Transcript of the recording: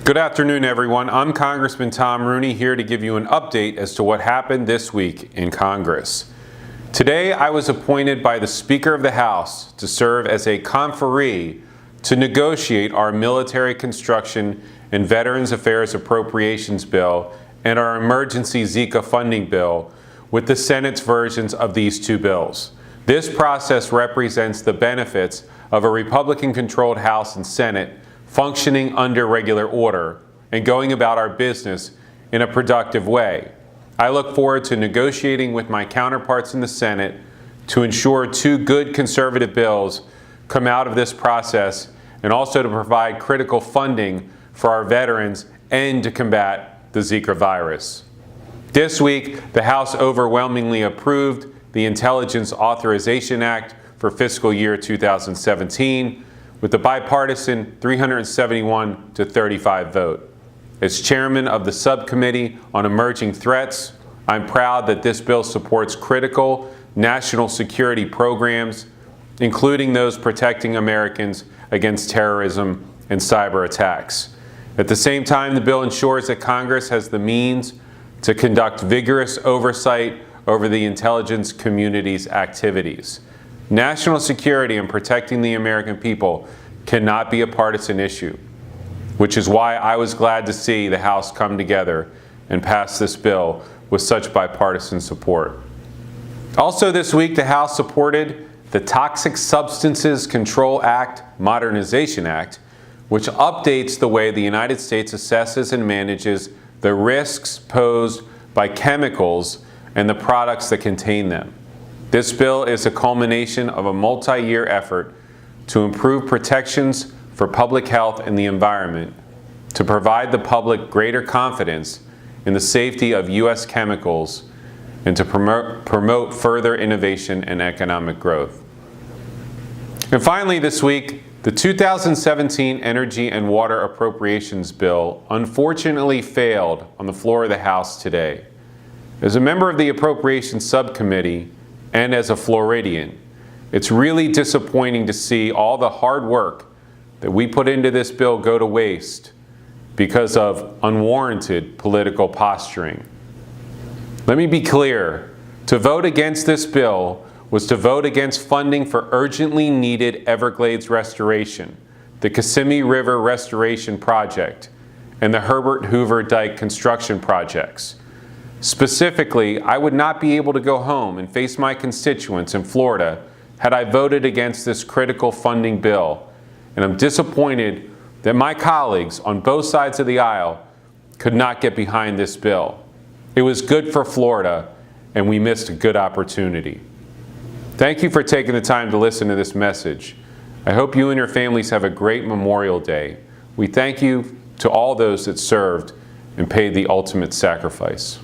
Good afternoon, everyone. I'm Congressman Tom Rooney here to give you an update as to what happened this week in Congress. Today, I was appointed by the Speaker of the House to serve as a conferee to negotiate our military construction and Veterans Affairs Appropriations Bill and our emergency Zika funding bill with the Senate's versions of these two bills. This process represents the benefits of a Republican-controlled House and Senate functioning under regular order and going about our business in a productive way. I look forward to negotiating with my counterparts in the Senate to ensure two good conservative bills come out of this process and also to provide critical funding for our veterans and to combat the Zika virus. This week, the House overwhelmingly approved the Intelligence Authorization Act for fiscal year 2017 with the bipartisan 371 to 35 vote. As chairman of the subcommittee on emerging threats, I'm proud that this bill supports critical national security programs, including those protecting Americans against terrorism and cyber attacks. At the same time, the bill ensures that Congress has the means to conduct vigorous oversight over the intelligence community's activities. National security and protecting the American people cannot be a partisan issue, which is why I was glad to see the House come together and pass this bill with such bipartisan support. Also this week, the House supported the Toxic Substances Control Act Modernization Act, which updates the way the United States assesses and manages the risks posed by chemicals and the products that contain them. This bill is a culmination of a multi-year effort to improve protections for public health and the environment, to provide the public greater confidence in the safety of U.S. chemicals, and to promote further innovation and economic growth. And finally this week, the 2017 Energy and Water Appropriations Bill unfortunately failed on the floor of the House today. As a member of the Appropriations Subcommittee, and as a Floridian, it's really disappointing to see all the hard work that we put into this bill go to waste because of unwarranted political posturing. Let me be clear, to vote against this bill was to vote against funding for urgently needed Everglades restoration, the Kissimmee River Restoration Project, and the Herbert Hoover Dike construction projects. Specifically, I would not be able to go home and face my constituents in Florida had I voted against this critical funding bill, and I'm disappointed that my colleagues on both sides of the aisle could not get behind this bill. It was good for Florida, and we missed a good opportunity. Thank you for taking the time to listen to this message. I hope you and your families have a great Memorial Day. We thank you to all those that served and paid the ultimate sacrifice.